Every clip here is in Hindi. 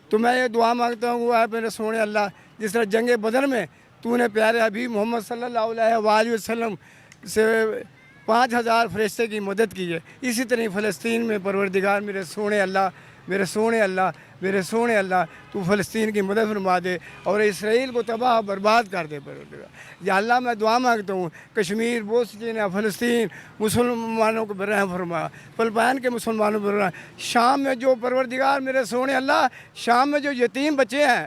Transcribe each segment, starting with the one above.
तो मैं ये दुआ मांगता हूँ है मेरे सोने अल्लाह, जिस तरह जंग बदर में तूने प्यारे हबीब मोहम्मद सल्लल्लाहु अलैहि वसल्लम से 5000 फरिश्ते की मदद की है, इसी तरह फ़लस्तीन में परवरदिगार मेरे सोने अल्लाह, मेरे सोने अल्लाह, मेरे सोने अल्लाह, तू फ़लस्तीन की मदद फरमा दे और इसराइल को तबाह बर्बाद कर दे परवरदिगार। या अल्लाह मैं दुआ मांगता हूँ कश्मीर, बोस्टीन, फ़लस्तीन मुसलमानों को रहम फरमा, फ़िलिपाइन के मुसलमानों पर रहम। शाम में जो परवरदिगार मेरे सोने अल्लाह, शाम में जो यतीम बच्चे हैं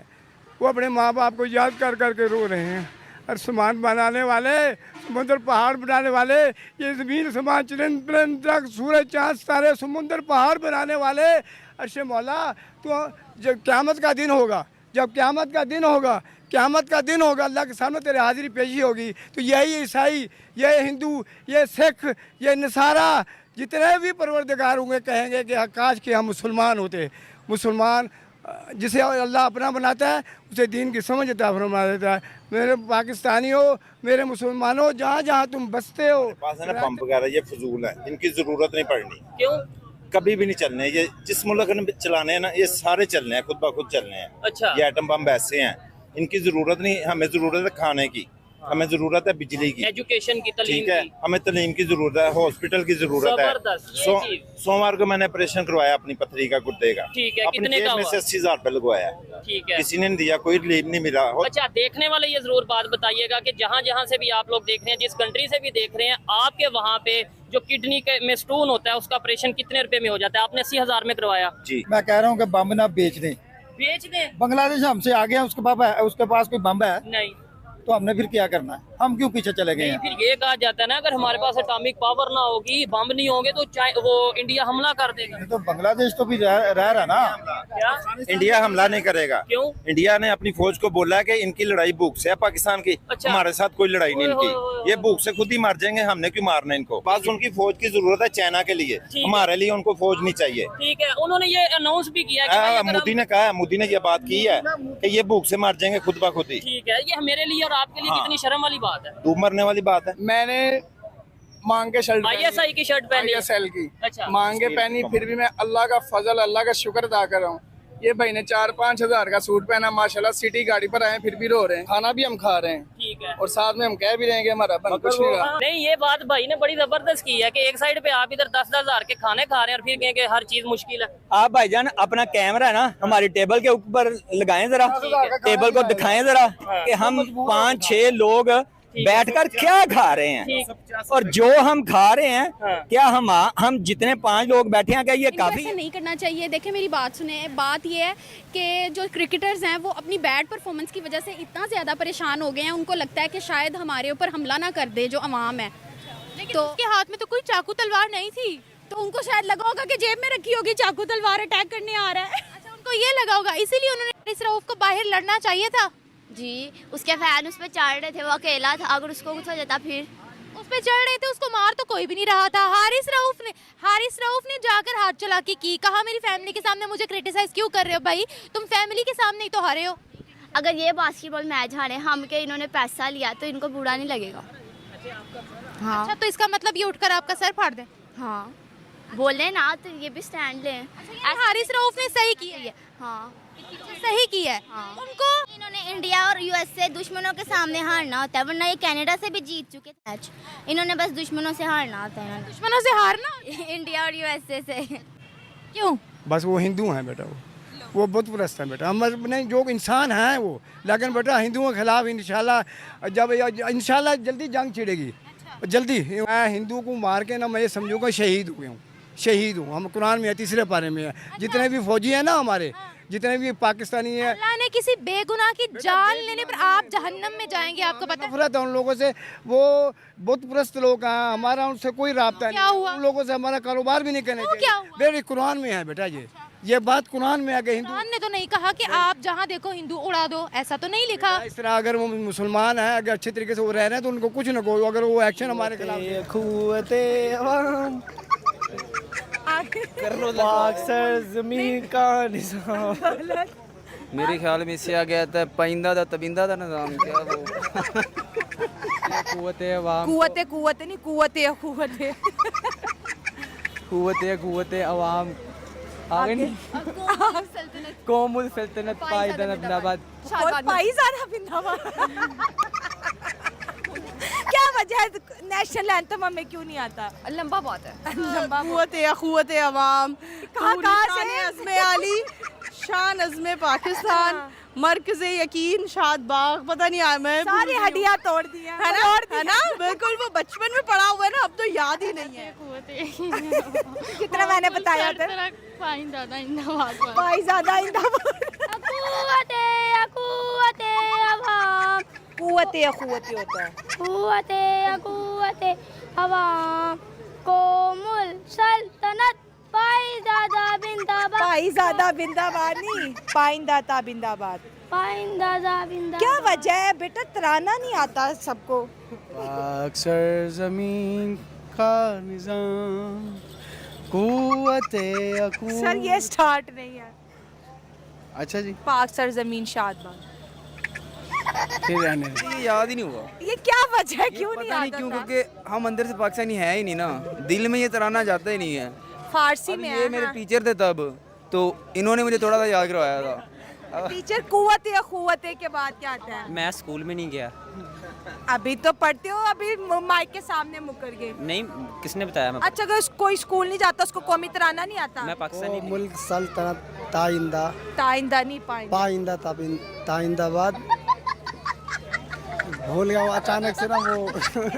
वो अपने माँ बाप को याद कर कर के रो रहे हैं। और सामान बनाने वाले, समुंदर पहाड़ बनाने वाले, ये ज़मीन समान चिरंद सूरज चाँद तारे समुंदर पहाड़ बनाने वाले, अर्शे मौला तो जब क़यामत का दिन होगा, जब क़यामत का दिन होगा, क़यामत का दिन होगा, अल्लाह के सामने तेरे हाज़िरी पेशी होगी, तो यही ईसाई, ये हिंदू, ये सिख, ये नसारा, जितने भी परवरदिगार होंगे कहेंगे कि काश कि हम मुसलमान होते। मुसलमान जिसे अल्लाह अपना बनाता है उसे दीन की समझ अता फरमा देता है। मेरे पाकिस्तानियों, मेरे मुसलमानों, जहाँ जहाँ तुम बसते हो पास है ना पंप वगैरह, ये फजूल है, इनकी जरूरत नहीं पड़नी। क्यों? कभी भी नहीं चलने। ये जिस मुल्क ने चलाने हैं ना, ये सारे चलने हैं, खुद ब खुद चलने हैं। अच्छा। ये एटम बम ऐसे हैं, इनकी जरूरत नहीं। हमें जरूरत है खाने की, हमें जरूरत है बिजली की, एजुकेशन की, तालीम ठीक है, की। हमें तालीम की जरूरत है, हॉस्पिटल की जरूरत है। जबरदस्त, ये चीज। सोमवार को मैंने ऑपरेशन करवाया अपनी पथरी का, गुर्दे का। ठीक है, अपनी कितने जेब का में हुआ? से 80,000 रुपए लगवाया, ठीक है। किसी ने नहीं दिया, कोई रिलीफ नहीं मिला। अच्छा, देखने वाले ये जरूर बात बताइएगा कि जहाँ जहाँ से भी आप लोग देख रहे हैं, जिस कंट्री से भी देख रहे हैं, आपके वहाँ पे जो किडनी के में स्टोन होता है उसका ऑपरेशन कितने रुपए में हो जाता है? आपने 80,000 में करवाया। जी, मैं कह रहा हूँ कि बम ना बेच दें। बेच दें? बांग्लादेश हमसे आ गया, उसके पास कोई बम है नहीं, तो हमने फिर क्या करना है? हम क्यों पीछे चले गए नहीं, हैं? फिर ये कहा जाता है ना, अगर हमारे पास एटॉमिक पावर ना होगी, बम नहीं होंगे तो वो इंडिया हमला कर देगा। ये तो बांग्लादेश तो भी रह रहा ना। क्या? इंडिया हमला नहीं करेगा। क्यों? इंडिया ने अपनी फौज को बोला है कि इनकी लड़ाई भूख से है, पाकिस्तान की। अच्छा। हमारे साथ कोई लड़ाई नहीं ओए होए इनकी, होए ये भूख से खुद ही मर जाएंगे, हमने क्यों मारना इनको? बस उनकी फौज की जरूरत है चाइना के लिए, ठीक है। हमारे लिए उनको फौज नहीं चाहिए। ठीक है, उन्होंने ये अनाउंस भी किया कि भाई अगर मोदी ने कहा है, मोदी ने ये बात की है कि ये भूख से मर जाएंगे खुद ब खुद ही। ठीक है, ये मेरे लिए और आपके लिए हाँ। कितनी शर्म वाली बात है। डूब मरने वाली बात है। मैंने मांग के शर्ट ISI की शर्ट पहनी है। ISL की अच्छा। मांग के पहनी, फिर भी मैं अल्लाह का फजल, अल्लाह का शुक्र अदा कर रहा हूँ। ये भाई ने 4-5 हजार का सूट पहना, माशाल्लाह, सिटी गाड़ी पर आए फिर भी रो रहे हैं, खाना भी हम खा रहे हैं ठीक है। और साथ में हम कह भी रहे हैं कि हमारा बन कुछ नहीं रहा। नहीं, ये बात भाई ने बड़ी जबरदस्त की है कि एक साइड पे आप इधर 10-10 हजार के खाने खा रहे हैं और फिर कहें कि हर चीज मुश्किल है। आप भाईजान अपना कैमरा है ना हमारी टेबल के ऊपर लगाएं जरा, टेबल को दिखाएं जरा कि हम 5-6 लोग बैठकर क्या खा रहे हैं और जो हम खा रहे हैं, क्या हम जितने 5 लोग बैठे हैं क्या ये काफी ऐसा नहीं करना चाहिए। देखिए मेरी बात सुने, बात ये है कि जो क्रिकेटर्स हैं वो अपनी बैड परफॉर्मेंस की वजह से इतना ज़्यादा परेशान हो गए हैं, उनको लगता है कि शायद हमारे ऊपर हमला ना कर दे जो अवाम है। लेकिन तो उसके हाथ में तो कोई चाकू तलवार नहीं थी, तो उनको शायद लगा होगा कि जेब में रखी होगी चाकू तलवार, अटैक करने आ रहा है। अच्छा उनको ये लगा होगा, इसीलिए उन्होंने इस रऊफ को बाहर लड़ना चाहिए था। जी, उसके फैन उस पर चढ़ रहे थे, वो अकेला था, अगर उसको कुछ हो जाता फिर। उस पे चढ़ रहे थे, उसको मार तो कोई भी नहीं रहा था। हारिस रऊफ ने जाकर हाथ चलाकी की, कहा मेरी फैमिली के सामने मुझे क्रिटिसाइज क्यों कर रहे हो भाई, तुम फैमिली के सामने ही तो हारे हो। अगर ये बास्केटबॉल मैच हारे हम के इन्होंने पैसा लिया तो इनको बुरा नहीं लगेगा। हाँ। अच्छा, तो इसका मतलब ये उठकर आपका सर फाड़ दे। हाँ, बोले ना तो ये भी स्टैंड लें। हारिस रऊफ ने सही किया है। हाँ, सही किया है। हाँ। उनको इन्होंने इंडिया और यूएस से दुश्मनों के सामने हारना होता है, वरना ये कनाडा से भी जीत चुके थे मैच। इन्होंने बस दुश्मनों से हारना होता है। दुश्मनों से हारना इंडिया और यूएसए से। क्यों? बस वो हिंदू हैं बेटा, वो बुत परस्त हैं बेटा। हम नहीं, जो इंसान हैं वो, लेकिन बेटा हिंदुओं के खिलाफ इंशाल्लाह जब इंशाल्लाह जल्दी जंग छिड़ेगी। जल्दी मैं हिंदू को मार के ना मैं ये समझूंगा शहीद हुए हूँ, शहीद हूँ। हम कुरान में है, 3 पारे में है। जितने भी फौजी हैं ना हमारे, जितने भी पाकिस्तानी हैं, अल्लाह ने किसी बेगुनाह की जान लेने पर आप जहन्नम में जाएंगे, आपको पता है? नफरत है उन लोगों से, वो बुत परस्त लोग हैं, हमारा उनसे कोई राब्ता क्या नहीं। हुआ? उन लोगों से हमारा कारोबार भी नहीं करना क्या चाहिए। हुआ? मेरे कुरान में है बेटा, ये बात कुरान में है कि हिंदू। कुरान ने तो नहीं कहा कि आप जहाँ देखो हिंदू उड़ा दो, ऐसा तो नहीं लिखा। इस तरह अगर वो मुसलमान है, अगर अच्छे तरीके से वो रह रहे हैं तो उनको कुछ न कहो, अगर वो एक्शन हमारे जमीन का निजाम, मेरे ख्याल में इससे आ गया था पाइंदा दा तबिंदा दा निजाम, क्या वो कुव्वते अवाम, कुव्वते नहीं, कुव्वते कुव्वते अवाम आगे नहीं कोमुल सल्तनत पायदान अब्दाबाद पाईजाना बिंदाबाद क्या वजह है नेशनल एंथम हमें क्यों नहीं आता? लंबा बहुत है। क़ुव्वत अवाम कहाँ से? अज़्म आली शान अज़्म पाकिस्तान मरकज़ यकीन शाद बाग पता नहीं मैं सारी हड्डियां तोड़ दी हैं। है ना बिल्कुल वो बचपन में पढ़ा हुआ है ना अब तो याद ही नहीं है। कितना मैंने बताया था? पाइंदादा इंदाबाद पाईजाना इंदाबाद कुव्वत होता है। कुव्वत अवाम कोमुल सल्तनत पाइदादा बिंदाबाद पाईजादा बिंदाबाद नहीं पाइंदाता बिंदाबाद। पाइदादा बिंदाबाद। क्या वजह है बेटा तराना नहीं आता सबको? अक्सर जमीन का निजाम कुव्वते सर ये स्टार्ट नहीं है। अच्छा जी पाक सर जमीन शादबाग फिर रहने ये याद ही नहीं हुआ। ये क्या वजह है क्यों नहीं पता नहीं आता क्यों था? क्योंकि हम अंदर से पाकिस्तानी है ही नहीं ना, दिल में ये तराना जाता ही नहीं है। फारसी अब में ये है मेरे हाँ। टीचर थे तब, तो इन्होंने मुझे थोड़ा सा याद करवाया था। टीचर कुव्वत या खुव्वत के बाद क्या आता है? मैं स्कूल में नहीं गया। अभी तो पढ़ते हो, अभी माइक के सामने मुकर गए। नहीं, किसने बताया? मैं अच्छा अगर कोई स्कूल नहीं जाता उसको कौमी तराना नहीं आता? मैं पाकिस्तानी मुल्क सल्तनत ताइंदा ताइंदा नहीं पाइंदा ताइंदाबाद भूल गया वो अचानक से ना वो